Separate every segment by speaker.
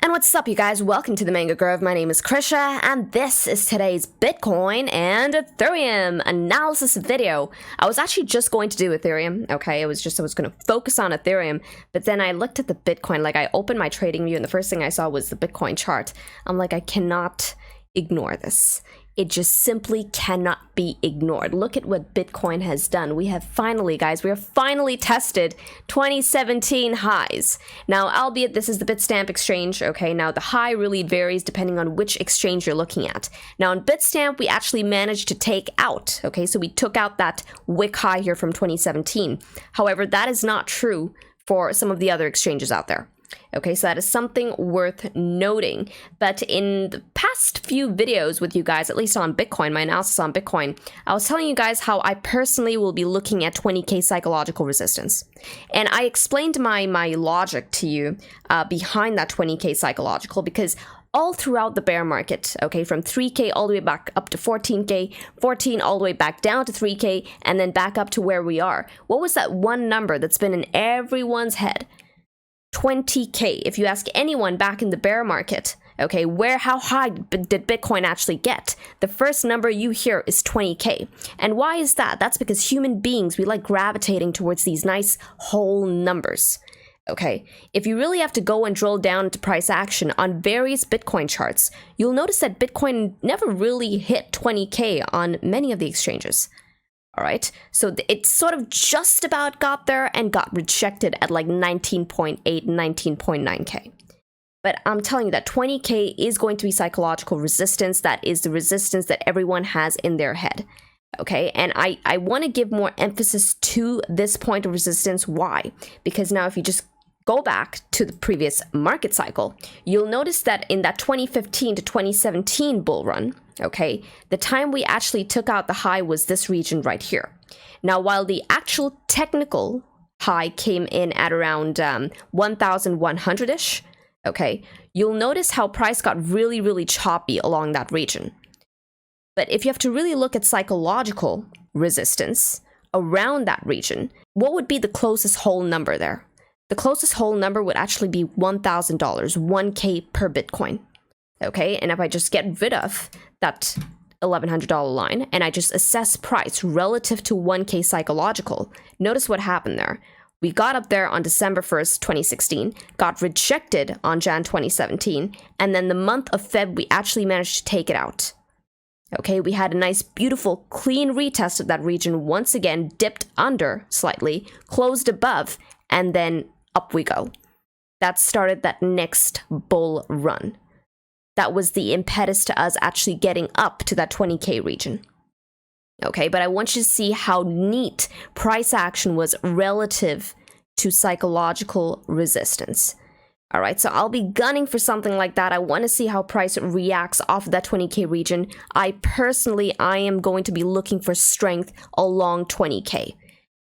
Speaker 1: And what's up, you guys? Welcome to the Mango Grove. My name is Krisha, and this is today's Bitcoin and Ethereum analysis video. I was actually just going to do Ethereum, okay? I was going to focus on Ethereum, but then I looked at the Bitcoin, like I opened my trading view, and the first thing I saw was the Bitcoin chart. I'm like, I cannot ignore this. It just simply cannot be ignored. Look at what Bitcoin has done. We have finally tested 2017 highs. Now, albeit this is the Bitstamp exchange, okay? Now, the high really varies depending on which exchange you're looking at. Now, on Bitstamp, we actually managed to take out, okay? So we took out that wick high here from 2017. However, that is not true for some of the other exchanges out there. Okay, so that is something worth noting. But in the past few videos with you guys, at least on Bitcoin, my analysis on Bitcoin, I was telling you guys how I personally will be looking at 20K psychological resistance. And I explained my logic to you behind that 20K psychological, because all throughout the bear market, okay, from 3K all the way back up to 14K, 14 all the way back down to 3K, and then back up to where we are. What was that one number that's been in everyone's head? 20K. If you ask anyone back in the bear market, okay, how high did Bitcoin actually get? The first number you hear is 20K. And why is that? That's because human beings, we like gravitating towards these nice whole numbers. Okay, if you really have to go and drill down into price action on various Bitcoin charts, you'll notice that Bitcoin never really hit 20K on many of the exchanges. All right, so it sort of just about got there and got rejected at like 19.8, 19.9K. But I'm telling you that 20K is going to be psychological resistance. That is the resistance that everyone has in their head. Okay, and I want to give more emphasis to this point of resistance. Why? Because now if you just go back to the previous market cycle, you'll notice that in that 2015 to 2017 bull run, okay, the time we actually took out the high was this region right here. Now, while the actual technical high came in at around 1,100-ish, okay, you'll notice how price got really, really choppy along that region. But if you have to really look at psychological resistance around that region, what would be the closest whole number there? The closest whole number would actually be $1,000, 1K per Bitcoin. Okay, and if I just get rid of that $1,100 line and I just assess price relative to 1K psychological, notice what happened there. We got up there on December 1st, 2016, got rejected on Jan 2017, and then the month of Feb, we actually managed to take it out. Okay, we had a nice, beautiful, clean retest of that region, once again, dipped under slightly, closed above, and then up we go. That started that next bull run. That was the impetus to us actually getting up to that 20K region. Okay, but I want you to see how neat price action was relative to psychological resistance. All right, so I'll be gunning for something like that. I want to see how price reacts off of that 20K region. I am going to be looking for strength along 20K.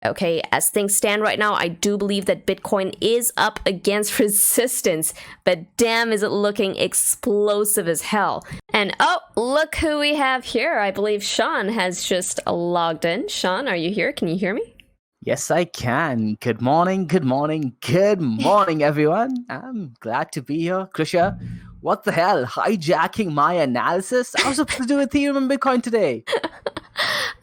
Speaker 1: Okay, as things stand right now, I do believe that Bitcoin is up against resistance, but damn, is it looking explosive as hell. And oh, look who we have here. I believe Sean has just logged in. Sean, are you here? Can you hear me?
Speaker 2: Yes, I can. Good morning, everyone. I'm glad to be here. Krisha, what the hell? Hijacking my analysis? I was supposed to do Ethereum and Bitcoin today.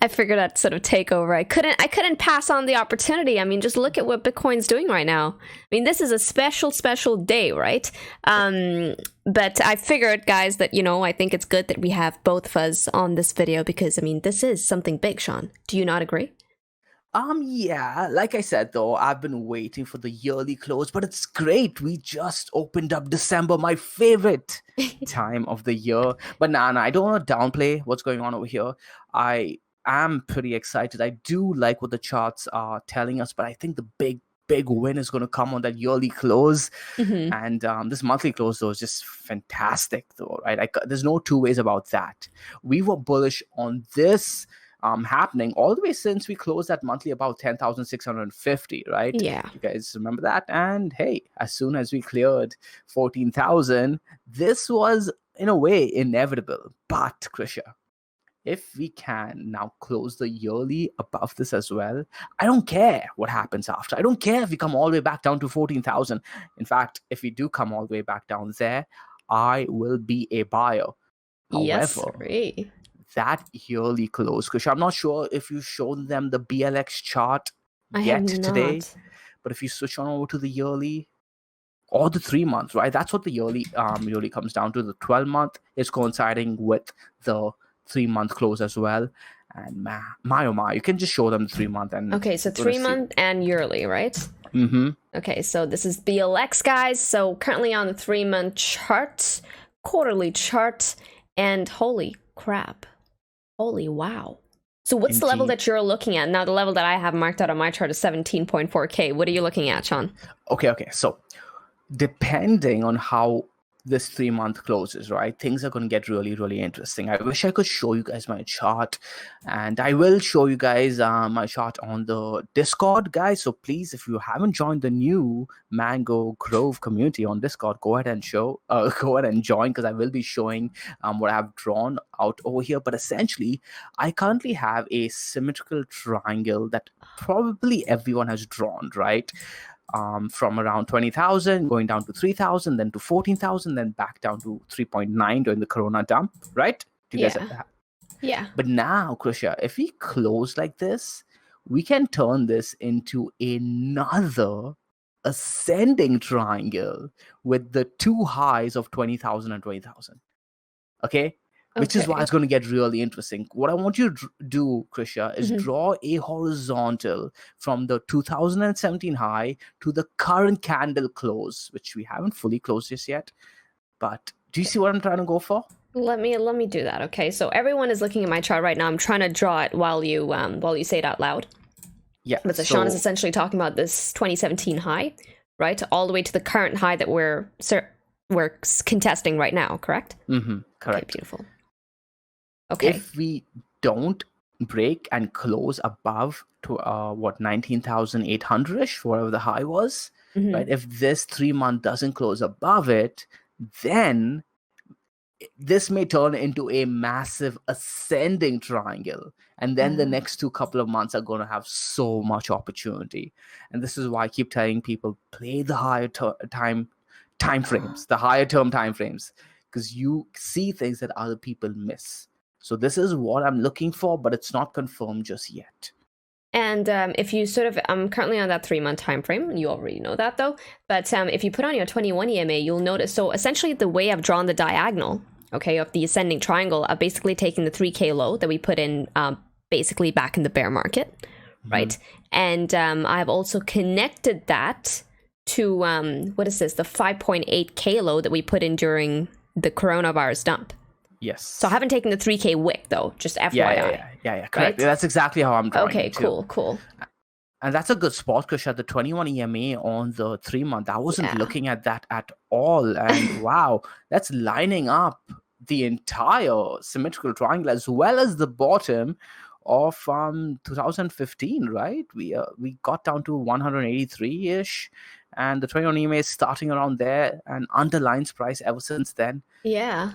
Speaker 1: I figured I'd sort of take over. I couldn't pass on the opportunity. I mean, just look at what Bitcoin's doing right now. I mean, this is a special day, right? But I figured, guys, that, I think it's good that we have both of us on this video because, I mean, this is something big, Sean. Do you not agree?
Speaker 2: Yeah, like I said, though, I've been waiting for the yearly close, but it's great. We just opened up December, my favorite time of the year. But nah, I don't want to downplay what's going on over here. I am pretty excited. I do like what the charts are telling us, but I think the big win is going to come on that yearly close.
Speaker 1: Mm-hmm.
Speaker 2: And this monthly close, though, is just fantastic, though, right? There's no two ways about that. We were bullish on this happening all the way since we closed that monthly about 10,650, right?
Speaker 1: Yeah.
Speaker 2: You guys remember that? And hey, as soon as we cleared 14,000, this was in a way inevitable. But Krisha, if we can now close the yearly above this as well, I don't care what happens after. I don't care if we come all the way back down to 14,000. In fact, if we do come all the way back down there, I will be a buyer.
Speaker 1: Yes,
Speaker 2: However,
Speaker 1: sirree.
Speaker 2: that yearly close, because I'm not sure if you've shown them the BLX chart
Speaker 1: I have
Speaker 2: yet today,
Speaker 1: not.
Speaker 2: but if you switch on over to the yearly or the 3 months, right? That's what the yearly comes down to. The 12-month is coinciding with the 3-month close as well. And my oh my, you can just show them the 3-month and
Speaker 1: Okay, so
Speaker 2: you're gonna
Speaker 1: 3-month and yearly, right?
Speaker 2: see.
Speaker 1: Okay, so this is BLX, guys. So currently on the 3-month chart, quarterly chart, and holy crap. Holy wow. So what's the level
Speaker 2: Indeed.
Speaker 1: that you're looking at? Now, the level that I have marked out on my chart is 17.4K. What are you looking at, Sean?
Speaker 2: Okay. So depending on how this 3-month closes, right, things are going to get really, really interesting. I wish I could show you guys my chart, and I will show you guys my chart on the Discord, guys. So please, if you haven't joined the new Mango Grove community on Discord, go ahead and go ahead and join, because I will be showing what I've drawn out over here. But essentially, I currently have a symmetrical triangle that probably everyone has drawn, right? From around 20,000 going down to 3,000, then to 14,000, then back down to 3.9 during the Corona dump, right? Do you guys have that?
Speaker 1: Yeah.
Speaker 2: But now, Krisha, if we close like this, we can turn this into another ascending triangle with the two highs of 20,000 and 20,000. Okay? Which is why it's going to get really interesting. What I want you to do, Krisha, is draw a horizontal from the 2017 high to the current candle close, which we haven't fully closed just yet. But do you see what I'm trying to go for?
Speaker 1: Let me do that. Okay, so everyone is looking at my chart right now. I'm trying to draw it while you say it out loud.
Speaker 2: Yeah.
Speaker 1: But so Sean is essentially talking about this 2017 high, right, all the way to the current high that we're contesting right now. Correct?
Speaker 2: Correct.
Speaker 1: Okay, beautiful. Okay.
Speaker 2: If we don't break and close above to 19,800ish, whatever the high was, right? If this 3-month doesn't close above it, then this may turn into a massive ascending triangle, and then the next couple of months are going to have so much opportunity. And this is why I keep telling people, play the higher time frames, the higher term time frames, because you see things that other people miss. So this is what I'm looking for, but it's not confirmed just yet.
Speaker 1: And if you I'm currently on that 3-month time frame. You already know that, though. But if you put on your 21 EMA, you'll notice. So essentially, the way I've drawn the diagonal, okay, of the ascending triangle, I've basically taken the 3K low that we put in basically back in the bear market, right? And I've also connected that to what is this? The 5.8K low that we put in during the coronavirus dump.
Speaker 2: Yes.
Speaker 1: So I haven't taken the 3K wick, though, just FYI.
Speaker 2: Yeah, correct.
Speaker 1: Right?
Speaker 2: That's exactly how I'm drawing
Speaker 1: Okay,
Speaker 2: it too.
Speaker 1: cool.
Speaker 2: And that's a good spot, Krisha. The 21 EMA on the 3-month, I wasn't looking at that at all. And wow, that's lining up the entire symmetrical triangle as well as the bottom of 2015, right? We got down to 183-ish, and the 21 EMA is starting around there and underlines price ever since then.
Speaker 1: Yeah,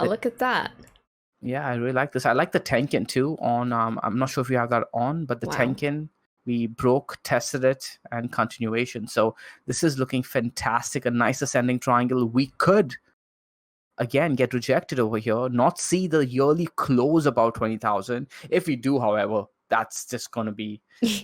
Speaker 1: look at that.
Speaker 2: Yeah, I really like this. I like the Tenkin too on, I'm not sure if you have that on, but the Tenkin, we broke, tested it, and continuation. So this is looking fantastic. A nice ascending triangle. We could, again, get rejected over here, not see the yearly close about 20,000. If we do, however, that's just going to be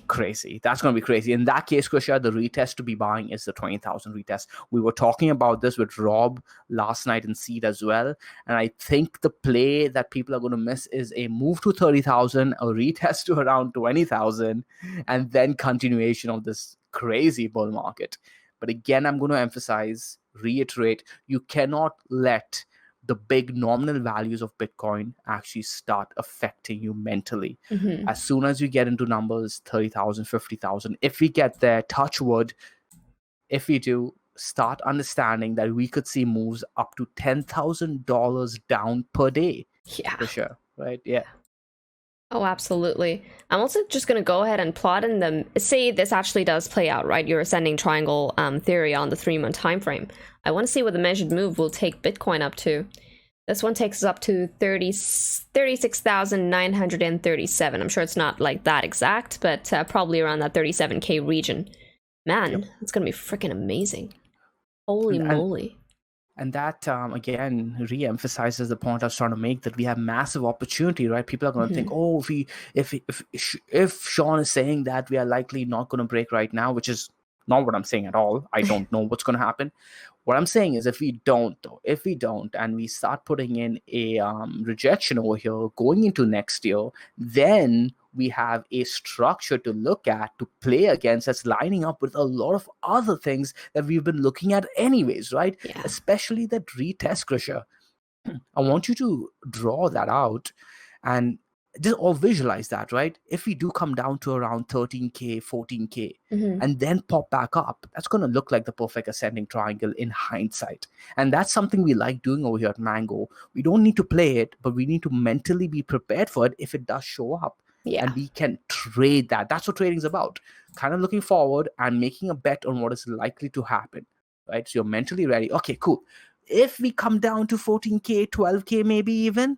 Speaker 2: crazy. That's going to be crazy. In that case, Krisha, the retest to be buying is the 20,000 retest. We were talking about this with Rob last night in Seed as well. And I think the play that people are going to miss is a move to 30,000, a retest to around 20,000, and then continuation of this crazy bull market. But again, I'm going to reiterate, you cannot let the big nominal values of Bitcoin actually start affecting you mentally. As soon as you get into numbers 30,000, 50,000, if we get there, touch wood, if we do, start understanding that we could see moves up to $10,000 down per day.
Speaker 1: Yeah.
Speaker 2: For sure, right? Yeah.
Speaker 1: Oh, absolutely. I'm also just going to go ahead and plot in them. Say this actually does play out, right? Your ascending triangle theory on the 3-month time frame. I want to see what the measured move will take Bitcoin up to. This one takes us up to 36,937. I'm sure it's not like that exact, but probably around that 37K region. Man, it's going to be freaking amazing. Holy moly.
Speaker 2: And that, again, re-emphasizes the point I was trying to make, that we have massive opportunity, right? People are going to think, oh, if Sean is saying that we are likely not going to break right now, which is not what I'm saying at all. I don't know what's going to happen. What I'm saying is, if we don't, and we start putting in a rejection over here going into next year, then we have a structure to look at, to play against, that's lining up with a lot of other things that we've been looking at anyways, right?
Speaker 1: Yeah.
Speaker 2: Especially that retest, Krisha. I want you to draw that out and just all visualize that, right? If we do come down to around 13K, 14K, and then pop back up, that's going to look like the perfect ascending triangle in hindsight. And that's something we like doing over here at Mango. We don't need to play it, but we need to mentally be prepared for it if it does show up.
Speaker 1: Yeah.
Speaker 2: And we can trade that. That's what trading is about. Kind of looking forward and making a bet on what is likely to happen, right? So you're mentally ready. Okay, cool. If we come down to 14K, 12K, maybe even,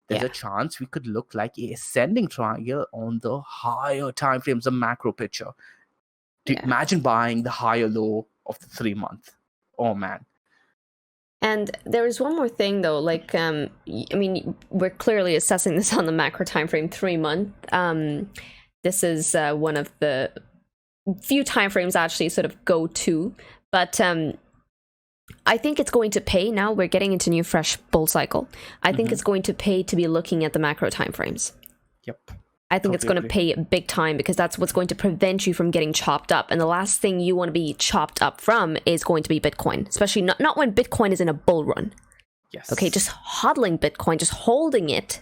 Speaker 2: there's a chance we could look like a ascending triangle on the higher time frames, the macro picture. Imagine buying the higher low of the 3 month. Oh, man.
Speaker 1: And there is one more thing, though. Like, I mean, we're clearly assessing this on the macro time frame 3 month. This is one of the few time frames I actually sort of go to. But I think it's going to pay. Now we're getting into new fresh bull cycle. I think it's going to pay to be looking at the macro timeframes.
Speaker 2: Yep.
Speaker 1: I think it's going to pay big time, because that's what's going to prevent you from getting chopped up. And the last thing you want to be chopped up from is going to be Bitcoin, especially not when Bitcoin is in a bull run.
Speaker 2: Yes.
Speaker 1: Okay, just hodling Bitcoin, just holding it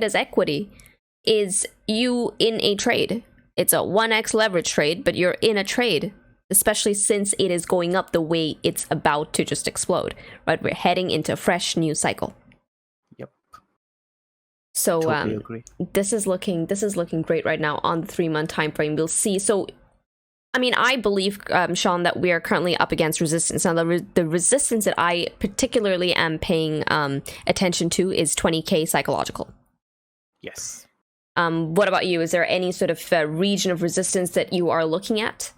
Speaker 1: as equity, is you in a trade. It's a 1x leverage trade, but you're in a trade. Especially since it is going up the way it's about to just explode, right? We're heading into a fresh new cycle.
Speaker 2: Yep.
Speaker 1: So
Speaker 2: totally agree.
Speaker 1: This is looking great right now on the 3 month time frame. We'll see. So, I mean, I believe, Sean, that we are currently up against resistance. Now, the resistance that I particularly am paying attention to is 20K psychological.
Speaker 2: Yes.
Speaker 1: What about you? Is there any sort of region of resistance that you are looking at?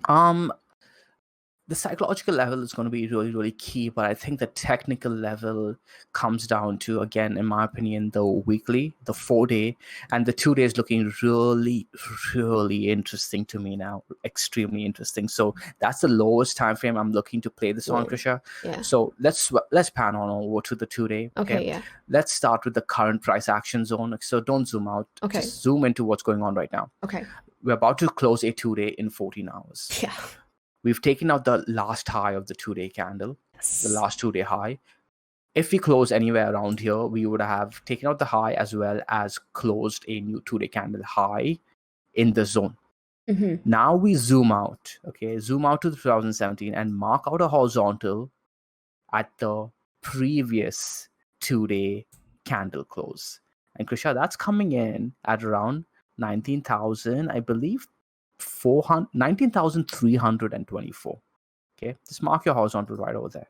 Speaker 2: The psychological level is going to be really, really key, but I think the technical level comes down to, again, in my opinion, the weekly, the 4-day, and the 2 days looking really, really interesting to me now. Extremely interesting. So that's the lowest time frame I'm looking to play this on, Krisha.
Speaker 1: Yeah.
Speaker 2: So let's pan on over to the 2-day.
Speaker 1: Okay, yeah.
Speaker 2: Let's start with the current price action zone. So don't zoom out.
Speaker 1: Okay.
Speaker 2: Just zoom into what's going on right now.
Speaker 1: Okay.
Speaker 2: We're about to close a 2-day in 14 hours.
Speaker 1: Yeah.
Speaker 2: We've taken out the last high of the 2-day candle, the last 2-day high. If we close anywhere around here, we would have taken out the high as well as closed a new 2-day candle high in the zone. Now we zoom out, zoom out to 2017 and mark out a horizontal at the previous 2-day candle close. And Krisha, that's coming in at around 19,000, I believe, 19,324. Okay, just mark your horizontal right over there.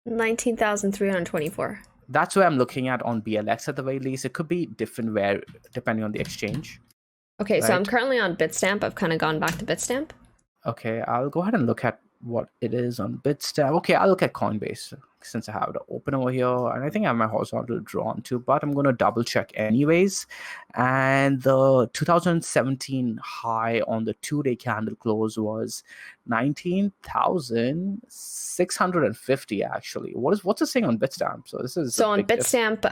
Speaker 1: 19,324.
Speaker 2: That's where I'm looking at on BLX at the very least. It could be different where depending on the exchange.
Speaker 1: Okay, right? So I'm currently on Bitstamp. I've kind of gone back to Bitstamp.
Speaker 2: Okay, I'll go ahead and look at what it is on Bitstamp. Okay, I'll look at Coinbase since I have it open over here, and I think I have my horizontal drawn too, but I'm going to double check anyways. And the 2017 high on the 2-day candle close was 19,650 actually. What's the thing on Bitstamp? So this is
Speaker 1: on Bitstamp,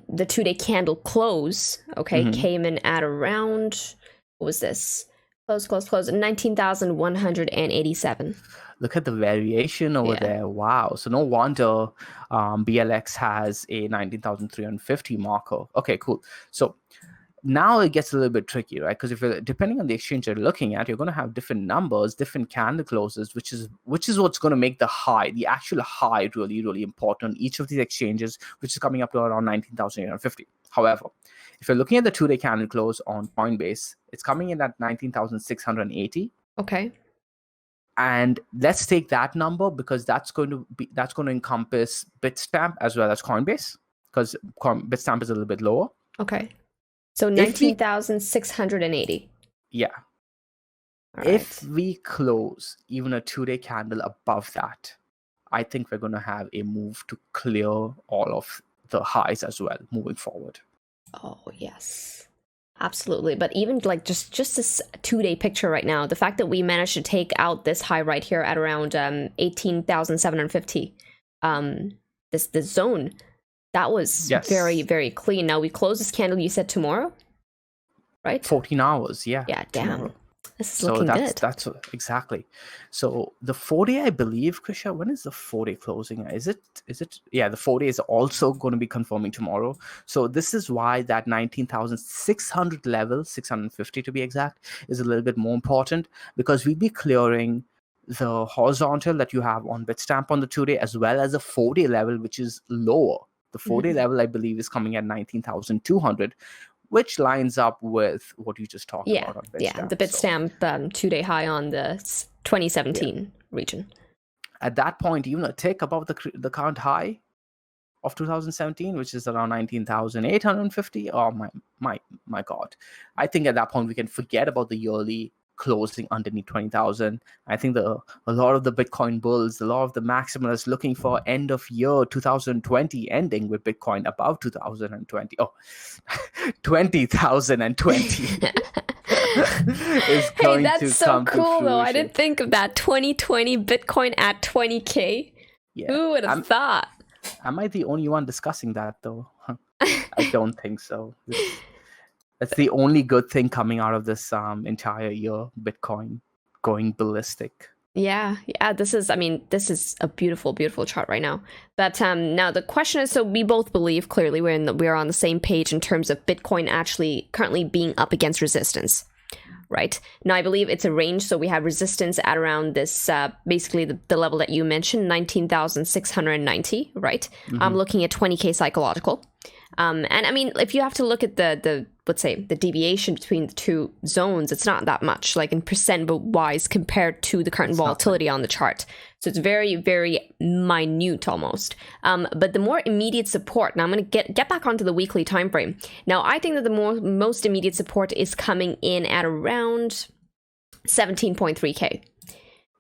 Speaker 1: the 2-day candle close, came in at around, what was this? Close, 19,187.
Speaker 2: Look at the variation over there. Wow. So no wonder BLX has a 19,350 marker. Okay, cool. So now it gets a little bit tricky, right? Because if you're depending on the exchange you're looking at, you're going to have different numbers, different candle closes, which is what's going to make the actual high really, really important. Each of these exchanges, which is coming up to around 19,850. However, if you're looking at the 2-day candle close on Coinbase, it's coming in at 19,680.
Speaker 1: Okay.
Speaker 2: And let's take that number because that's going to encompass Bitstamp as well as Coinbase, because Bitstamp is a little bit lower.
Speaker 1: Okay. So
Speaker 2: If we-
Speaker 1: 19,680.
Speaker 2: Yeah.
Speaker 1: All
Speaker 2: If
Speaker 1: right.
Speaker 2: we close even a 2-day candle above that, I think we're going to have a move to clear all of the highs as well moving forward.
Speaker 1: Oh, yes. Absolutely. But even like just this 2-day picture right now, the fact that we managed to take out this high right here at around 18,750, this zone, that was
Speaker 2: Yes.
Speaker 1: very, very clean. Now we close this candle, you said tomorrow, right?
Speaker 2: 14 hours, yeah.
Speaker 1: Yeah, damn.
Speaker 2: Tomorrow.
Speaker 1: This is
Speaker 2: So
Speaker 1: looking good.
Speaker 2: that's exactly. So the 4-day, I believe, Krisha, when is the 4-day closing? Is it? Yeah, the 4-day is also going to be confirming tomorrow. So this is why that 19,600 level, 650 to be exact, is a little bit more important, because we'll be clearing the horizontal that you have on Bitstamp on the 2-day, as well as a 4-day level, which is lower. The 4-day level, I believe, is coming at 19,200. Which lines up with what you just talked about on Bitstamp.
Speaker 1: Yeah, the Bitstamp 2-day high on the 2017 region.
Speaker 2: At that point, even a tick above the current high of 2017, which is around 19,850. Oh my God! I think at that point we can forget about the yearly closing underneath 20,000. I think a lot of the Bitcoin bulls, a lot of the maximalists looking for end of year 2020 ending with Bitcoin above 2020. Oh, 20,020 is going
Speaker 1: that's
Speaker 2: to
Speaker 1: so
Speaker 2: come
Speaker 1: cool
Speaker 2: to
Speaker 1: though. I
Speaker 2: fruition.
Speaker 1: didn't think of that. 2020 Bitcoin at 20K.
Speaker 2: Yeah.
Speaker 1: Who would have thought?
Speaker 2: Am I the only one discussing that though? I don't think so. That's the only good thing coming out of this entire year, Bitcoin going ballistic.
Speaker 1: Yeah, this is a beautiful, beautiful chart right now. But now the question is, so we both believe clearly we're on the same page in terms of Bitcoin actually currently being up against resistance, right? Now I believe it's a range, so we have resistance at around this basically the level that you mentioned, 19,690, right? I'm looking at 20K psychological. And I mean, if you have to look at the let's say the deviation between the two zones, it's not that much, like in percent wise compared to the current volatility on the chart. So it's very, very minute almost. But the more immediate support, now I'm going to get back onto the weekly time frame. Now I think that the most immediate support is coming in at around 17.3K.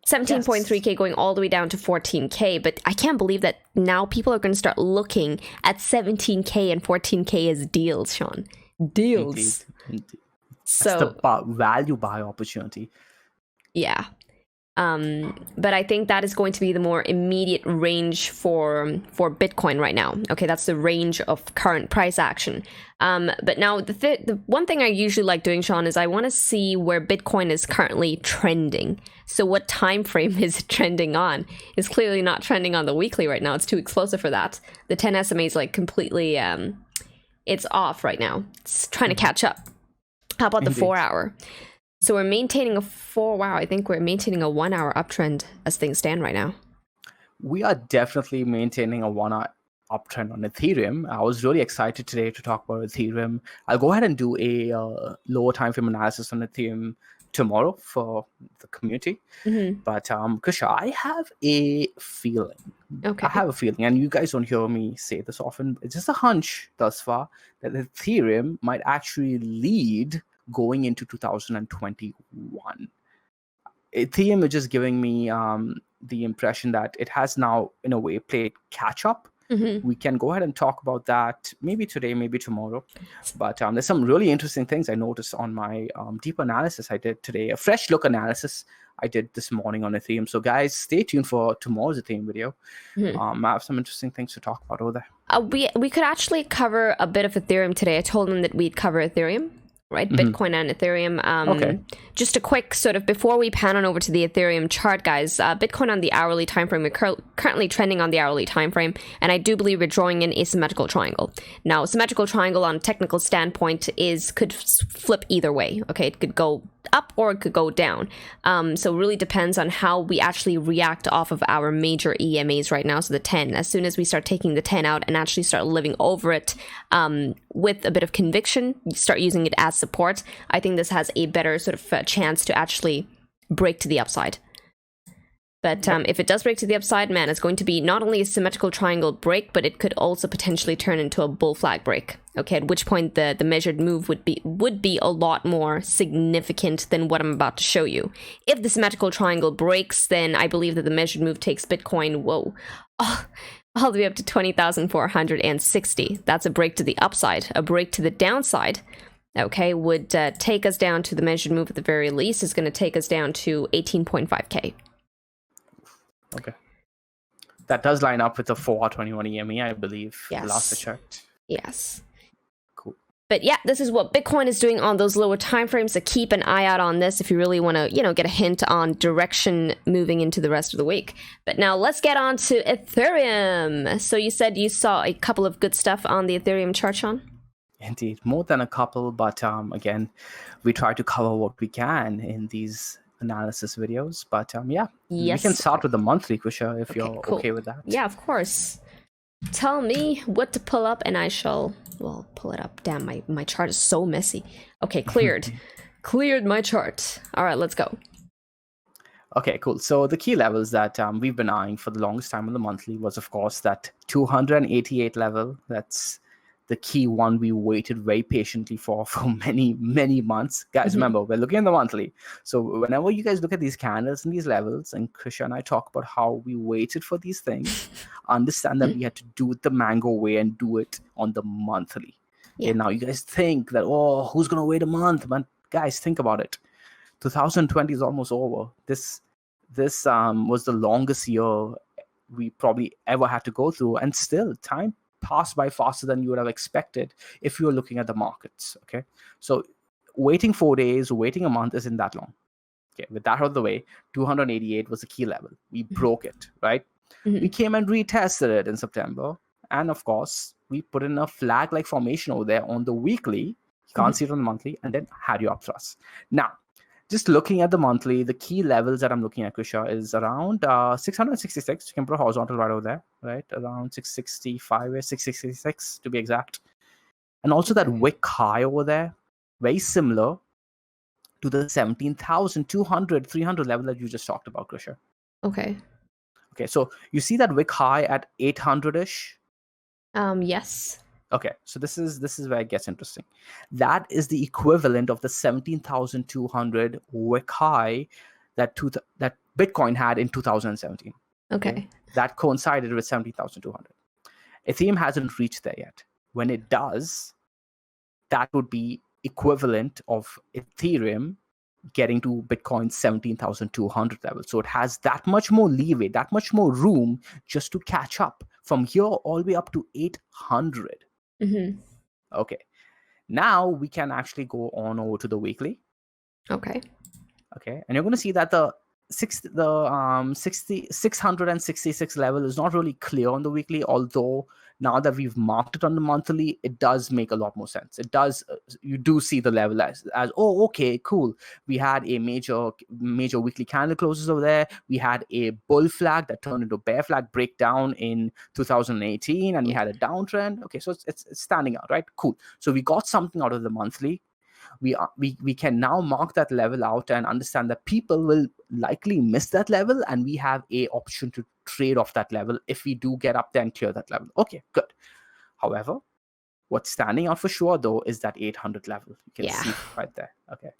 Speaker 1: 17.3K going all the way down to 14K, but I can't believe that now people are going to start looking at 17K and 14K as deals, Sean. Deals.
Speaker 2: Indeed.
Speaker 1: So
Speaker 2: that's the value buy opportunity.
Speaker 1: Yeah. But I think that is going to be the more immediate range for Bitcoin right now. Okay, that's the range of current price action. But now the one thing I usually like doing, Sean, is I want to see where Bitcoin is currently trending. So what time frame is it trending on? It's clearly not trending on the weekly right now. It's too explosive for that. The 10 SMA is like completely it's off right now. It's trying to catch up. How about the 4-hour? So we're maintaining I think we're maintaining a 1-hour uptrend as things stand right now.
Speaker 2: We are definitely maintaining a 1-hour uptrend on Ethereum. I was really excited today to talk about Ethereum. I'll go ahead and do a lower time frame analysis on Ethereum tomorrow for the community. But Krisha, I have a feeling.
Speaker 1: Okay.
Speaker 2: I have a feeling, and you guys don't hear me say this often. It's just a hunch thus far that Ethereum might actually lead going into 2021. Ethereum is just giving me the impression that it has now, in a way, played catch up. We can go ahead and talk about that maybe today, maybe tomorrow. But there's some really interesting things I noticed on my deep analysis I did today, a fresh look analysis I did this morning on Ethereum. So guys, stay tuned for tomorrow's Ethereum video. I have some interesting things to talk about over there.
Speaker 1: We could actually cover a bit of Ethereum today. I told them that we'd cover Ethereum. Right, Bitcoin and Ethereum.
Speaker 2: Okay.
Speaker 1: Just a quick sort of before we pan on over to the Ethereum chart, guys. Beitcoin on the hourly time frame. We're currently trending on the hourly time frame, and I do believe we're drawing an asymmetrical triangle. Now, symmetrical triangle on a technical standpoint could flip either way. Okay, it could go up or it could go down. So it really depends on how we actually react off of our major EMAs right now. So the 10. As soon as we start taking the 10 out and actually start living over it with a bit of conviction, you start using it as support, I think this has a better sort of chance to actually break to the upside. But if it does break to the upside, man, it's going to be not only a symmetrical triangle break, but it could also potentially turn into a bull flag break. Okay, at which point the measured move would be a lot more significant than what I'm about to show you. If the symmetrical triangle breaks, then I believe that the measured move takes Bitcoin, all the way up to 20,460. That's a break to the upside. A break to the downside, okay, would take us down to the measured move at the very least. Is going to take us down to 18.5K.
Speaker 2: Okay. That does line up with the 421 EME, I believe.
Speaker 1: Yes.
Speaker 2: The last I checked.
Speaker 1: Yes.
Speaker 2: Cool.
Speaker 1: But yeah, this is what Bitcoin is doing on those lower time frames. So keep an eye out on this if you really want to, get a hint on direction moving into the rest of the week. But now let's get on to Ethereum. So you said you saw a couple of good stuff on the Ethereum chart, Sean?
Speaker 2: Indeed. More than a couple, but again, we try to cover what we can in these analysis videos. But yes, we can start with the monthly, Kusha, if you're
Speaker 1: cool.
Speaker 2: okay with that.
Speaker 1: Yeah, of course. Tell me what to pull up and I shall, pull it up. Damn, my chart is so messy. Okay, cleared. Cleared my chart. All right, let's go.
Speaker 2: Okay, cool. So the key levels that we've been eyeing for the longest time on the monthly was, of course, that 288 level. That's the key one we waited very patiently for many, many months. Guys, remember, we're looking at the monthly. So whenever you guys look at these candles and these levels, and Krisha and I talk about how we waited for these things, understand that we had to do it the mango way and do it on the monthly. Yeah. Okay, now you guys think that, who's going to wait a month? But guys, think about it. 2020 is almost over. This was the longest year we probably ever had to go through. And still, time passed by faster than you would have expected if you were looking at the markets. Okay, so waiting 4 days, waiting a month isn't that long. Okay, with that out of the way, 288 was the key level. We broke it, right? We came and retested it in September, and of course we put in a flag like formation over there on the weekly. You can't see it on the monthly, and then had your upthrust. Now, just looking at the monthly, the key levels that I'm looking at, Krisha, is around 666. You can put a horizontal right over there, right? Around 665 or 666 to be exact. And also that wick high over there, very similar to the 17,200, 300 level that you just talked about, Krisha.
Speaker 1: Okay.
Speaker 2: Okay, so you see that wick high at 800-ish?
Speaker 1: Yes.
Speaker 2: Okay, so this is where it gets interesting. That is the equivalent of the 17,200 wick high that Bitcoin had in 2017.
Speaker 1: Okay.
Speaker 2: That coincided with 17,200. Ethereum hasn't reached there yet. When it does, that would be equivalent of Ethereum getting to Bitcoin's 17,200 level. So it has that much more leeway, that much more room just to catch up from here all the way up to 800. Okay, now we can actually go on over to the weekly. Okay, and you're going to see that the 666 level is not really clear on the weekly, although now that we've marked it on the monthly, it does make a lot more sense. It does. You do see the level as okay, cool. We had a major weekly candle closes over there. We had a bull flag that turned into a bear flag breakdown in 2018, and we had a downtrend. Okay, so it's standing out, right? Cool. So we got something out of the monthly. We can now mark that level out and understand that people will likely miss that level, and we have a option to trade off that level if we do get up there and clear that level. Okay, good. However, what's standing out for sure though is that 800 level. You can see it right there. Okay,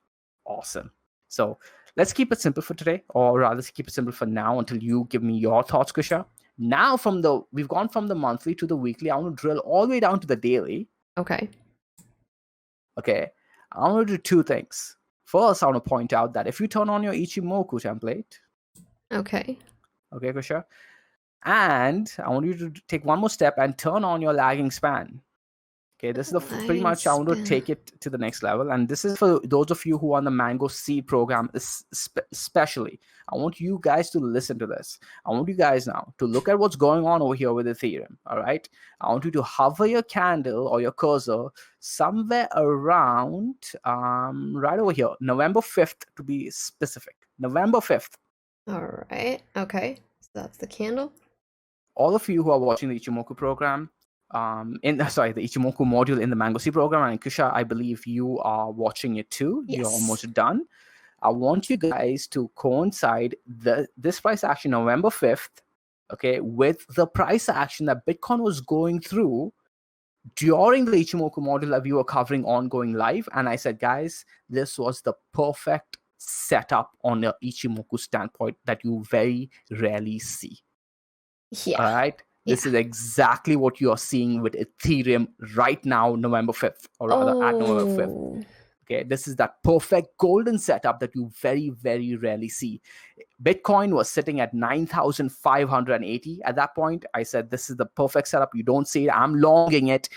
Speaker 2: awesome. So let's keep it simple for today, or rather keep it simple for now until you give me your thoughts, Kusha. Now we've gone from the monthly to the weekly. I want to drill all the way down to the daily. Okay. I want to do two things. First, I want to point out that if you turn on your Ichimoku template. Okay, Kusha. And I want you to take one more step and turn on your lagging span. Okay, this is pretty much I want to take it to the next level. And this is for those of you who are on the Mango Seed program, especially. I want you guys to listen to this. I want you guys now to look at what's going on over here with Ethereum. All right. I want you to hover your candle or your cursor somewhere around right over here, November 5th to be specific. November 5th.
Speaker 1: All right. Okay. So that's the candle.
Speaker 2: All of you who are watching the Ichimoku program, the Ichimoku module in the Mango Seed program, and Kusha, I believe you are watching it too. Yes. You're almost done. I want you guys to coincide this price action November 5th, okay, with the price action that Bitcoin was going through during the Ichimoku model that we were covering ongoing live. And I said, guys, this was the perfect setup on the Ichimoku standpoint that you very rarely see.
Speaker 1: Yeah.
Speaker 2: All right. This is exactly what you are seeing with Ethereum right now, November 5th, or rather at November 5th. Okay, this is that perfect golden setup that you very, very rarely see. Bitcoin was sitting at 9,580 at that point. I said, this is the perfect setup. You don't see it. I'm longing it.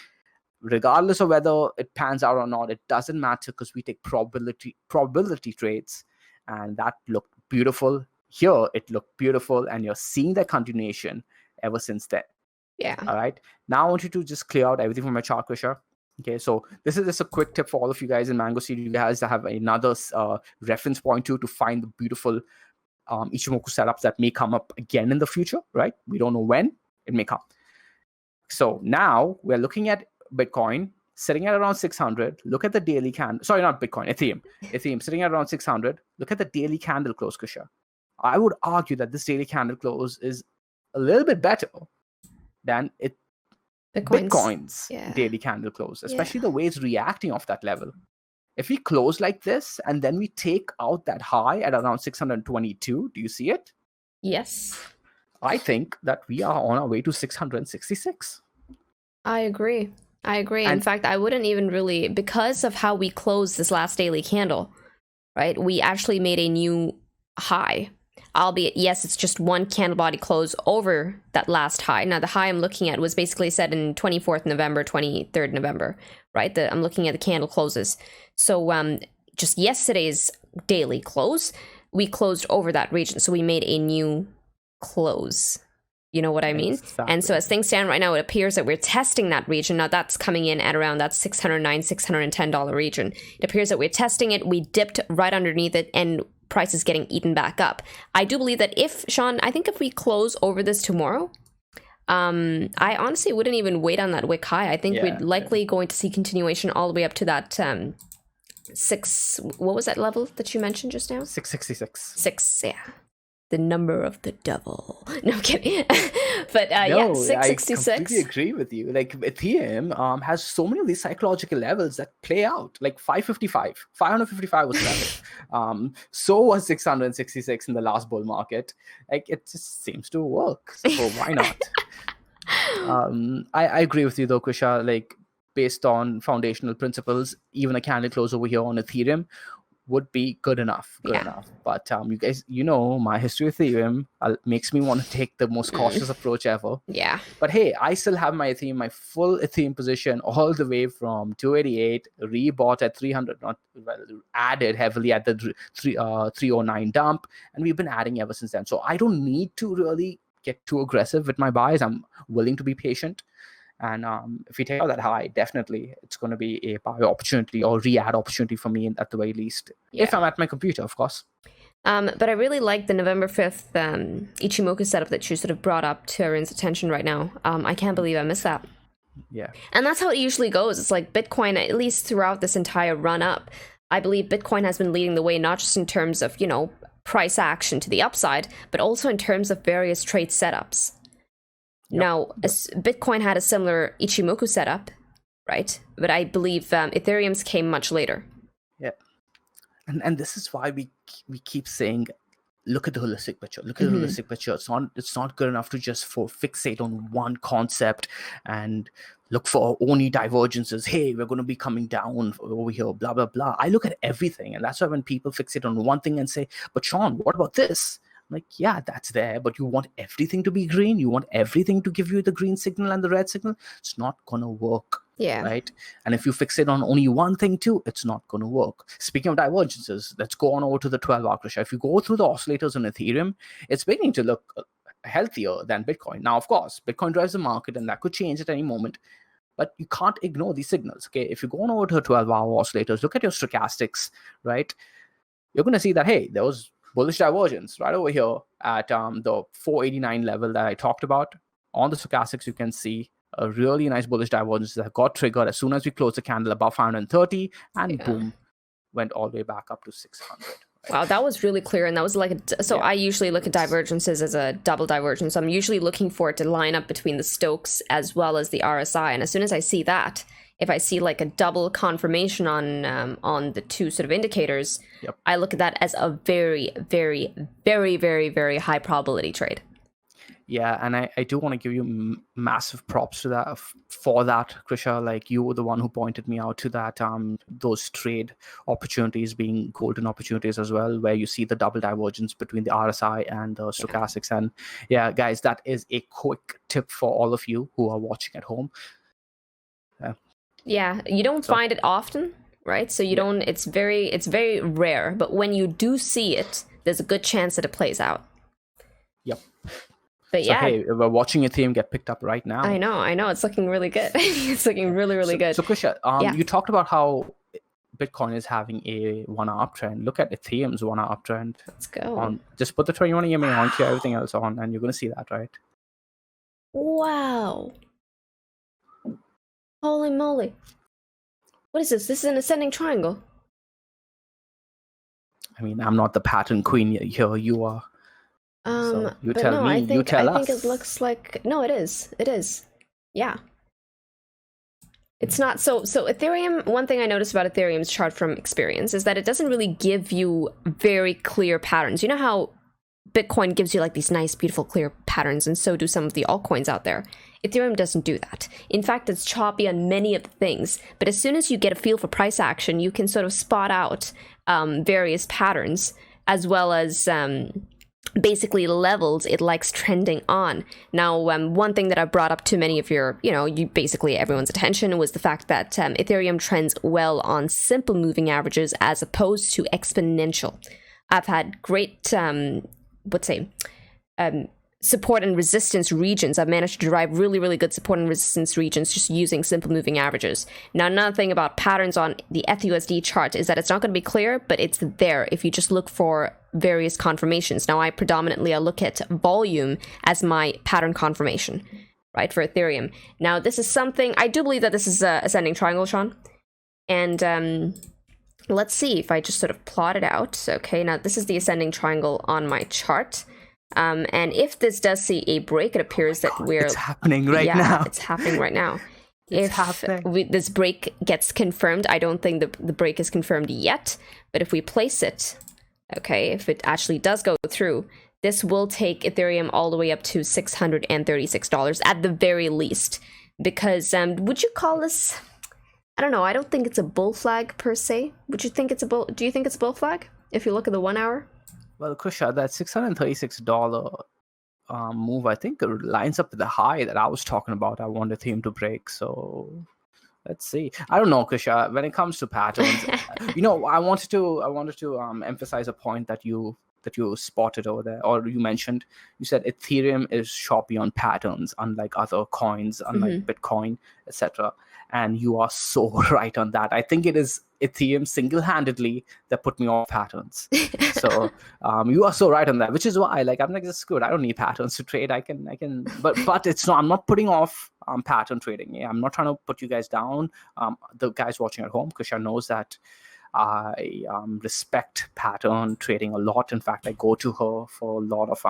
Speaker 2: Regardless of whether it pans out or not, it doesn't matter because we take probability trades, and that looked beautiful. Here, it looked beautiful, and you're seeing the continuation ever since then.
Speaker 1: Yeah.
Speaker 2: All right. Now I want you to just clear out everything from my chart, Krisha. Okay, so this is just a quick tip for all of you guys in Mango Seed. You guys have another reference point to find the beautiful Ichimoku setups that may come up again in the future, right? We don't know when it may come. So now we're looking at Bitcoin sitting at around 600. Look at the daily candle. Sorry, not Bitcoin, Ethereum. Ethereum sitting at around 600. Look at the daily candle close, Krisha. I would argue that this daily candle close is a little bit better than Bitcoin's daily candle close, especially the way it's reacting off that level. If we close like this and then we take out that high at around 622, do you see it?
Speaker 1: Yes.
Speaker 2: I think that we are on our way to 666.
Speaker 1: I agree. In fact, I wouldn't even really, because of how we closed this last daily candle, right? We actually made a new high. Albeit, yes, it's just one candle body close over that last high. Now, the high I'm looking at was basically set in 24th November, 23rd November, right? I'm looking at the candle closes. So just yesterday's daily close, we closed over that region. So we made a new close. You know what I mean? Exactly. And so as things stand right now, it appears that we're testing that region. Now, that's coming in at around that $609, $610 region. It appears that we're testing it. We dipped right underneath it, and price is getting eaten back up. I do believe that I think if we close over this tomorrow, I honestly wouldn't even wait on that wick high. I think we're likely going to see continuation all the way up to that what was that level that you mentioned just now?
Speaker 2: 666.
Speaker 1: Yeah. The number of the devil. No, I'm kidding. But yeah, 666.
Speaker 2: I completely agree with you. Like Ethereum has so many of these psychological levels that play out. Like 555 was the level. So was 666 in the last bull market. Like it just seems to work. So why not? I agree with you though, Krisha. Like based on foundational principles, even a candle close over here on Ethereum would be good enough. But you guys, my history with Ethereum makes me want to take the most cautious approach ever.
Speaker 1: Yeah.
Speaker 2: But hey, I still have my full Ethereum position all the way from 288, rebought at 300, added heavily at the 309 dump, and we've been adding ever since then. So I don't need to really get too aggressive with my buys. I'm willing to be patient. And if we take out that high, definitely it's going to be a buy opportunity or re-add opportunity for me at the very least. Yeah. If I'm at my computer, of course.
Speaker 1: But I really like the November 5th Ichimoku setup that you sort of brought up to everyone's attention right now. I can't believe I missed that.
Speaker 2: Yeah.
Speaker 1: And that's how it usually goes. It's like Bitcoin, at least throughout this entire run up, I believe Bitcoin has been leading the way, not just in terms of, price action to the upside, but also in terms of various trade setups. Yep. Now, Bitcoin had a similar Ichimoku setup, right? But I believe Ethereum's came much later.
Speaker 2: Yeah. And this is why we keep saying, look at the holistic picture. Look at the holistic picture. It's not good enough to just fixate on one concept and look for only divergences. Hey, we're going to be coming down over here, blah, blah, blah. I look at everything. And that's why when people fixate on one thing and say, but Sean, what about this? Like, yeah, that's there, but you want everything to be green. You want everything to give you the green signal and the red signal. It's not going to work.
Speaker 1: Yeah.
Speaker 2: Right. And if you fixate on only one thing too, it's not going to work. Speaking of divergences, let's go on over to the 12-hour, Krisha. If you go through the oscillators on Ethereum, it's beginning to look healthier than Bitcoin. Now, of course, Bitcoin drives the market and that could change at any moment. But you can't ignore these signals. Okay. If you go on over to the 12-hour oscillators, look at your stochastics, right? You're going to see that, hey, there was bullish divergence right over here at the 489 level that I talked about. On the stochastics, you can see a really nice bullish divergence that got triggered as soon as we closed the candle above 530, and boom, went all the way back up to 600.
Speaker 1: Wow, that was really clear, and that was like so.
Speaker 2: Yeah.
Speaker 1: I usually look at divergences as a double divergence. I'm usually looking for it to line up between the Stokes as well as the RSI, and as soon as I see that, if I see like a double confirmation on the two sort of indicators,
Speaker 2: Yep.
Speaker 1: I look at that as a very, very, very, very, very high probability trade.
Speaker 2: Yeah, and I do want to give you massive props to that for that, Krisha. Like, you were the one who pointed me out to that those trade opportunities being golden opportunities as well, where you see the double divergence between the RSI and the stochastics. And yeah, guys, that is a quick tip for all of you who are watching at home.
Speaker 1: Yeah, you don't find it often, right? So you don't. It's very rare. But when you do see it, there's a good chance that it plays out.
Speaker 2: Yep.
Speaker 1: But
Speaker 2: So
Speaker 1: yeah,
Speaker 2: hey, we're watching Ethereum get picked up right now.
Speaker 1: I know. It's looking really good. It's looking really good.
Speaker 2: So Krisha, you talked about how Bitcoin is having a 1-hour uptrend. Look at Ethereum's 1-hour uptrend.
Speaker 1: Let's go.
Speaker 2: Just put the 21 EMA on, clear everything else on, and you're going to see that, right?
Speaker 1: Wow. Holy moly. What is this? This is an ascending triangle.
Speaker 2: I mean, I'm not the pattern queen here. You are. So you
Speaker 1: but
Speaker 2: tell
Speaker 1: no,
Speaker 2: me.
Speaker 1: I think,
Speaker 2: you tell
Speaker 1: I
Speaker 2: us.
Speaker 1: think it looks like no, it is. It is. Yeah. It's not so Ethereum, one thing I noticed about Ethereum's chart from experience is that it doesn't really give you very clear patterns. You know how Bitcoin gives you like these nice, beautiful, clear patterns, and so do some of the altcoins out there. Ethereum doesn't do that. In fact, it's choppy on many of the things, but as soon as you get a feel for price action, you can sort of spot out various patterns, as well as basically levels it likes trending on. Now, one thing that I brought up to many of your, basically everyone's attention was the fact that Ethereum trends well on simple moving averages as opposed to exponential. I've had great, support and resistance regions. I've managed to derive really good support and resistance regions just using simple moving averages. Now, another thing about patterns on the ETHUSD chart is that it's not going to be clear, but it's there if you just look for various confirmations. Now, I look at volume as my pattern confirmation, right, for Ethereum. Now, this is something, I do believe that this is a ascending triangle, Sean. And let's see if I just sort of plot it out. Okay, now this is the ascending triangle on my chart. And if this does see a break, it appears that
Speaker 2: it's happening right now.
Speaker 1: It's happening right now.
Speaker 2: It's happening.
Speaker 1: This break gets confirmed, I don't think the break is confirmed yet, but if we place it, okay, if it actually does go through, this will take Ethereum all the way up to $636 at the very least. Because would you call this? I don't know. I don't think it's a bull flag per se. Would you think it's a bull? Do you think it's a bull flag if you look at the 1 hour?
Speaker 2: Well, Krisha, that $636 move, I think, lines up with the high that I was talking about. I wanted Ethereum to break, so let's see. I don't know, Krisha. When it comes to patterns, I wanted to emphasize a point that you spotted over there, or you mentioned. You said Ethereum is choppy on patterns, unlike other coins, unlike Bitcoin, etc. And you are so right on that. I think it is Ethereum single-handedly that put me off patterns. So you are so right on that, which is why, I'm like, this good. I don't need patterns to trade. I can, but it's not. I'm not putting off pattern trading. Yeah, I'm not trying to put you guys down. The guys watching at home, Krisha knows that I respect pattern trading a lot. In fact, I go to her for a lot of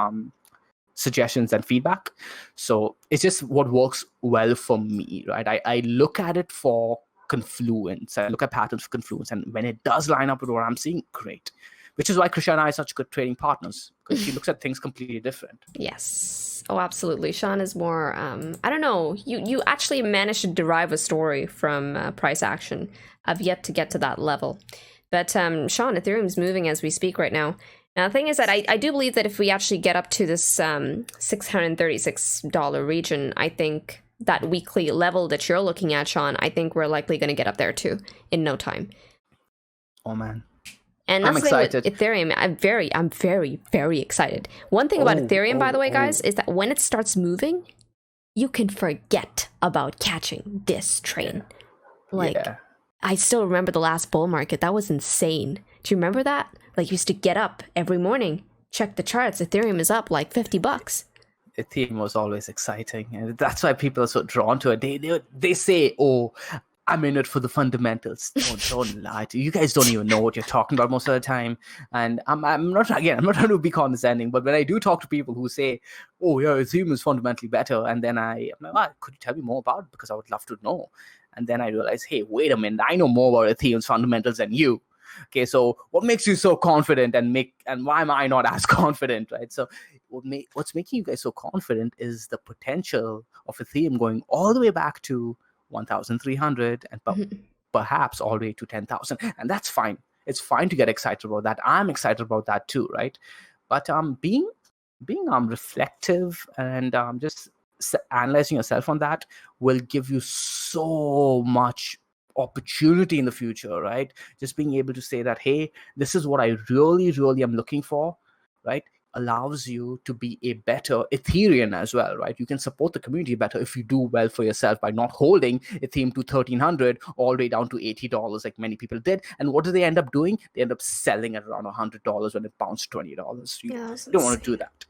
Speaker 2: suggestions and feedback. So it's just what works well for me, right? I look at it for confluence. I look at patterns for confluence, and when it does line up with what I'm seeing, great. Which is why Krisha and I are such good trading partners, because she looks at things completely different.
Speaker 1: Yes. Oh, absolutely. Sean is more, I don't know, you actually managed to derive a story from price action. I've yet to get to that level. But Sean, Ethereum's moving as we speak right now. Now, the thing is that I do believe that if we actually get up to this $636 region, I think that weekly level that you're looking at, Sean, I think we're likely going to get up there too in no time.
Speaker 2: Oh, man.
Speaker 1: And that's
Speaker 2: I'm excited.
Speaker 1: With Ethereum, I'm very excited. One thing about Ethereum, by the way, guys, is that when it starts moving, you can forget about catching this train. I still remember the last bull market. That was insane. Do you remember that? You used to get up every morning, check the charts. Ethereum is up like $50.
Speaker 2: Ethereum was always exciting, and that's why people are so drawn to it. They say, "Oh, I'm in it for the fundamentals. Don't lie to you guys. Don't even know what you're talking about most of the time. And I'm not trying to be condescending, but when I do talk to people who say, "Oh yeah, Ethereum is fundamentally better," and then I'm like, "Ah, could you tell me more about it? Because I would love to know." And then I realize, hey, wait a minute, I know more about Ethereum's fundamentals than you. Okay, so what makes you so confident, and why am I not as confident, right? So what's making you guys so confident is the potential of Ethereum going all the way back to 1,300 and perhaps all the way to 10,000, and that's fine. It's fine to get excited about that. I'm excited about that too, right? But being reflective and just analyzing yourself on that will give you so much opportunity in the future, right? Just being able to say that, hey, this is what I really am looking for, right, allows you to be a better Ethereum as well, right? You can support the community better if you do well for yourself by not holding Ethereum to 1,300 all the way down to $80 like many people did. And what do they end up doing? They end up selling at around $100 when it bounced $20. You don't want to do that.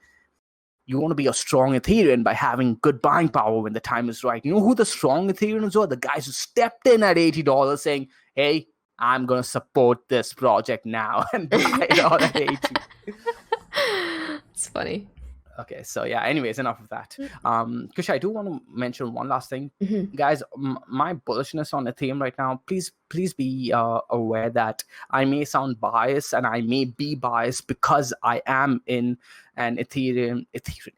Speaker 2: You want to be a strong Ethereum by having good buying power when the time is right. You know who the strong Ethereans are? The guys who stepped in at $80 saying, hey, I'm going to support this project now and buy it all at 80.
Speaker 1: It's funny.
Speaker 2: Okay, so yeah, anyways, enough of that. Kush, I do want to mention one last thing. Guys, my bullishness on Ethereum right now, please be aware that I may sound biased, and I may be biased because I am in an Ethereum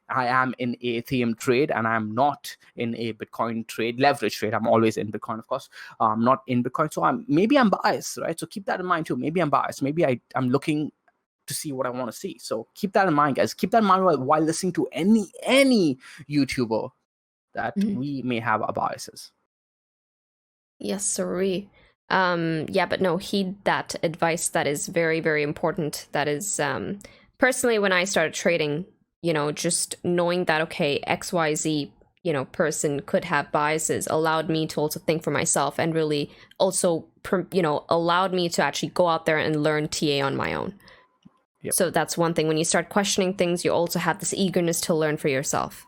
Speaker 2: I am in a Ethereum trade, and I'm not in a Bitcoin trade, leverage trade. I'm always in Bitcoin, of course. I'm not in Bitcoin, so I'm biased, right? So keep that in mind too. Maybe I'm biased. Maybe I'm looking to see what I want to see. So keep that in mind, guys. Keep that in mind while listening to any YouTuber that we may have our biases.
Speaker 1: Yes, sirree. Yeah, but no, heed that advice. That is very, very important. That is, personally, when I started trading, just knowing that, okay, XYZ, person could have biases allowed me to also think for myself, and really also, allowed me to actually go out there and learn TA on my own.
Speaker 2: Yep.
Speaker 1: So that's one thing. When you start questioning things, you also have this eagerness to learn for yourself.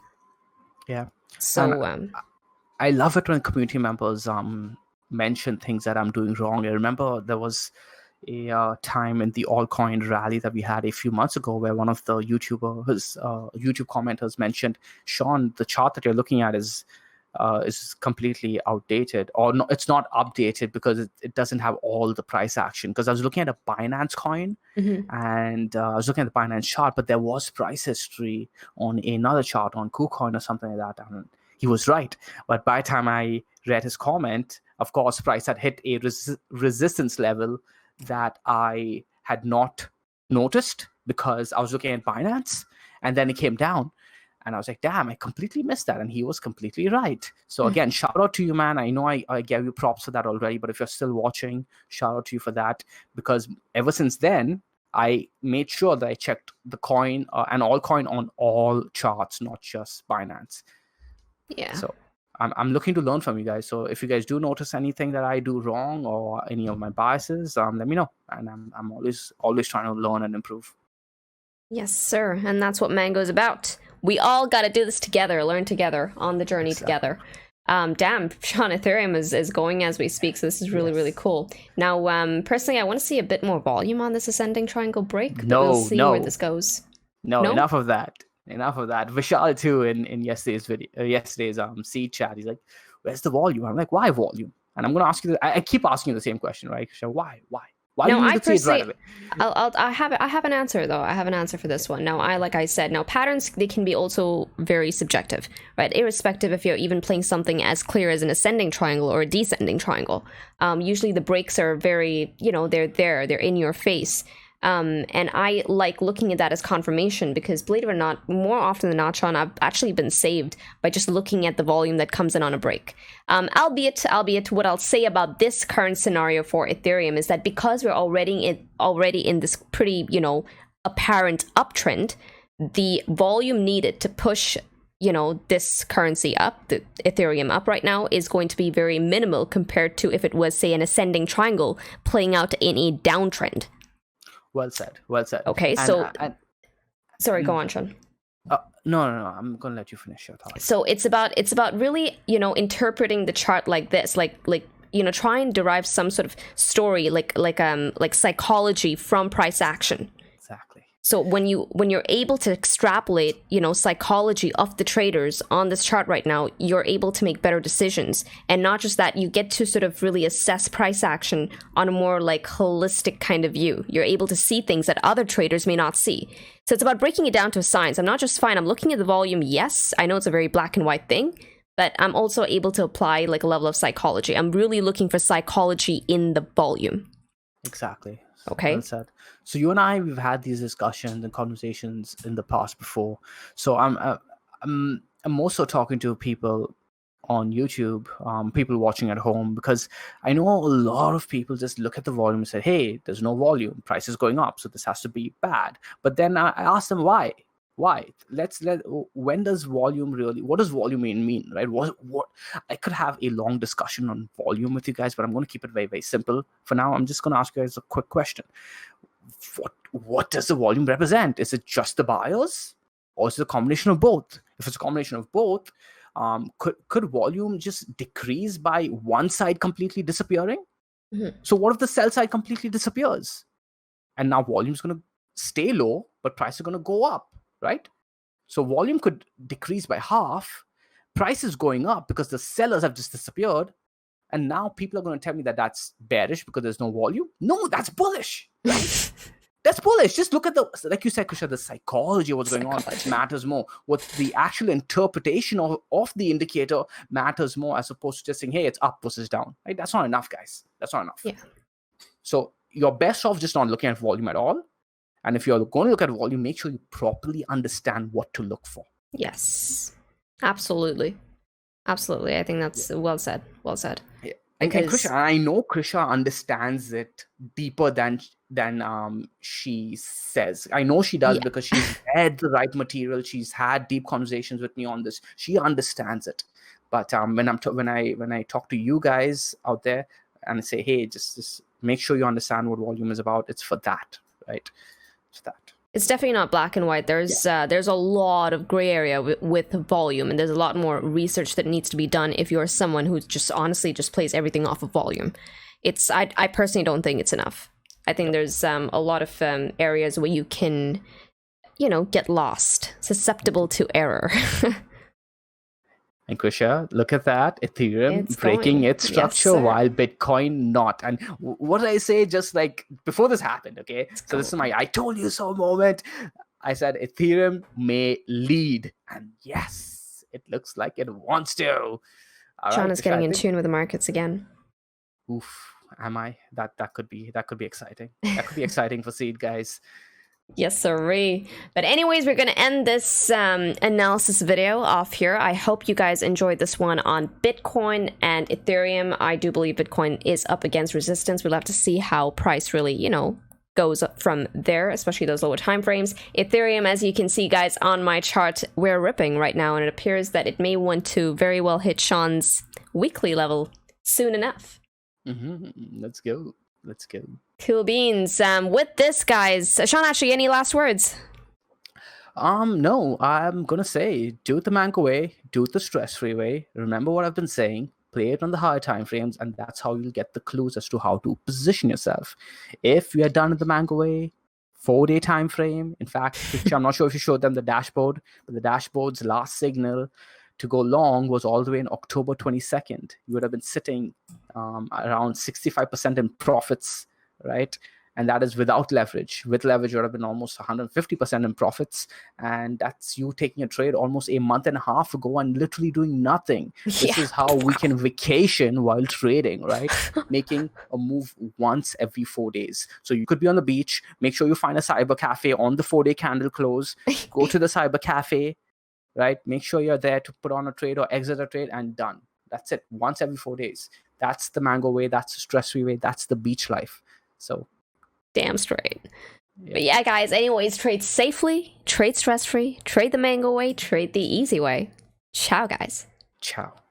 Speaker 2: Yeah.
Speaker 1: So
Speaker 2: I love it when community members mention things that I'm doing wrong. I remember there was a time in the altcoin rally that we had a few months ago where one of the YouTube commenters mentioned, Sean, the chart that you're looking at is completely outdated, or no, it's not updated because it doesn't have all the price action. Because I was looking at a Binance coin, and I was looking at the Binance chart, but there was price history on another chart on KuCoin or something like that. And he was right. But by the time I read his comment, of course, price had hit a resistance level that I had not noticed because I was looking at Binance, and then it came down. And I was like, damn, I completely missed that. And he was completely right. So again, shout out to you, man. I know I gave you props for that already, but if you're still watching, shout out to you for that. Because ever since then, I made sure that I checked the coin and altcoin on all charts, not just Binance.
Speaker 1: Yeah.
Speaker 2: So I'm looking to learn from you guys. So if you guys do notice anything that I do wrong or any of my biases, let me know. And I'm always trying to learn and improve.
Speaker 1: Yes, sir. And that's what Mango's about. We all got to do this together, learn together, on the journey together. Damn, Sean, Ethereum is going as we speak, so this is really, really cool. Now, personally, I want to see a bit more volume on this ascending triangle break. We'll see where this goes.
Speaker 2: No, enough of that. Vishal too in yesterday's seed chat, he's like, "Where's the volume?" I'm like, "Why volume?" And I'm gonna ask you. I keep asking you the same question, right? So why? Why do you need to see it right away?
Speaker 1: I have an answer though. I have an answer for this one. Now, like I said, patterns, they can be also very subjective, right? Irrespective if you're even playing something as clear as an ascending triangle or a descending triangle. Usually the breaks are very, they're in your face. And I like looking at that as confirmation because, believe it or not, more often than not, Sean, I've actually been saved by just looking at the volume that comes in on a break. Albeit, what I'll say about this current scenario for Ethereum is that because we're already in this pretty, apparent uptrend, the volume needed to push, this currency up, the Ethereum up right now, is going to be very minimal compared to if it was, say, an ascending triangle playing out in a downtrend.
Speaker 2: Well said.
Speaker 1: Okay, sorry, go on, Sean.
Speaker 2: No, I'm gonna let you finish your thought.
Speaker 1: So it's about really, interpreting the chart like this, like try and derive some sort of story, like psychology from price action.
Speaker 2: Exactly.
Speaker 1: So when you're able to extrapolate, psychology of the traders on this chart right now, you're able to make better decisions. And not just that, you get to sort of really assess price action on a more like holistic kind of view. You're able to see things that other traders may not see. So it's about breaking it down to a science. I'm not just fine, I'm looking at the volume. Yes, I know it's a very black and white thing, but I'm also able to apply like a level of psychology. I'm really looking for psychology in the volume.
Speaker 2: Exactly.
Speaker 1: Okay.
Speaker 2: Well said. So you and I, we've had these discussions and conversations in the past before. So I'm also talking to people on YouTube, people watching at home, because I know a lot of people just look at the volume and say, "Hey, there's no volume. Price is going up, so this has to be bad." But then I ask them why. Why? When does volume really? What does volume mean? Right? What? I could have a long discussion on volume with you guys, but I'm going to keep it very, very simple for now. I'm just going to ask you guys a quick question. What does the volume represent? Is it just the buyers, or is it a combination of both? If it's a combination of both, could volume just decrease by one side completely disappearing?
Speaker 1: Mm-hmm.
Speaker 2: So what if the sell side completely disappears, and now volume is going to stay low, but price is going to go up? Right? So volume could decrease by half, price is going up because the sellers have just disappeared, and now people are going to tell me that that's bearish because there's no volume. No, that's bullish, right? That's bullish. Just look at like you said, Krisha, the psychology of what's going on matters more. What the actual interpretation of the indicator matters more, as opposed to just saying, hey, it's up versus down. Right? That's not enough, guys. That's not enough.
Speaker 1: Yeah.
Speaker 2: So you're best off just not looking at volume at all. And if you're going to look at volume, make sure you properly understand what to look for.
Speaker 1: Yes, absolutely. Absolutely. I think that's well said. Well said.
Speaker 2: Yeah. And Krisha, I know Krisha understands it deeper than she says. I know she does, because she's read the right material. She's had deep conversations with me on this. She understands it. But when I talk to you guys out there and say, hey, just make sure you understand what volume is about, it's for that, right? That
Speaker 1: it's definitely not black and white. There's a lot of gray area with volume, and there's a lot more research that needs to be done if you're someone who just honestly just plays everything off of volume. I personally don't think it's enough. I think there's a lot of areas where you can get lost, susceptible to error.
Speaker 2: And Krisha, look at that. Ethereum breaking its structure while Bitcoin not. And what did I say just like before this happened? Okay. So this is my I told you so moment. I said Ethereum may lead. And yes, it looks like it wants to.
Speaker 1: John is getting in tune with the markets again.
Speaker 2: Oof. Am I? That could be exciting. That could be exciting for Seed, guys.
Speaker 1: Yes, sirree. But anyways, we're going to end this analysis video off here. I hope you guys enjoyed this one on Bitcoin and Ethereum. I do believe Bitcoin is up against resistance. We'll have to see how price really, goes up from there, especially those lower time frames. Ethereum, as you can see, guys, on my chart, we're ripping right now, and it appears that it may want to very well hit Sean's weekly level soon enough.
Speaker 2: Let's go.
Speaker 1: Cool beans. With this, guys, Sean, actually, any last words?
Speaker 2: No, I'm gonna say do it the Mango way, do it the stress-free way. Remember what I've been saying. Play it on the higher time frames, and that's how you'll get the clues as to how to position yourself. If you are done it the Mango way, 4-day time frame. In fact, I'm not sure if you showed them the dashboard, but the dashboard's last signal to go long was all the way in October 22nd. You would have been sitting around 65% in profits, right? And that is without leverage. With leverage, you would have been almost 150% in profits. And that's you taking a trade almost a month and a half ago and literally doing nothing. This is how we can vacation while trading, right? Making a move once every 4 days. So you could be on the beach, make sure you find a cyber cafe on the 4-day candle close, go to the cyber cafe, right? Make sure you're there to put on a trade or exit a trade, and done. That's it. Once every 4 days. That's the Mango way. That's the stress-free way. That's the beach life. So
Speaker 1: damn straight. But yeah, guys, anyways, trade safely, trade stress-free, trade the Mango way, trade the easy way. Ciao, guys.
Speaker 2: Ciao.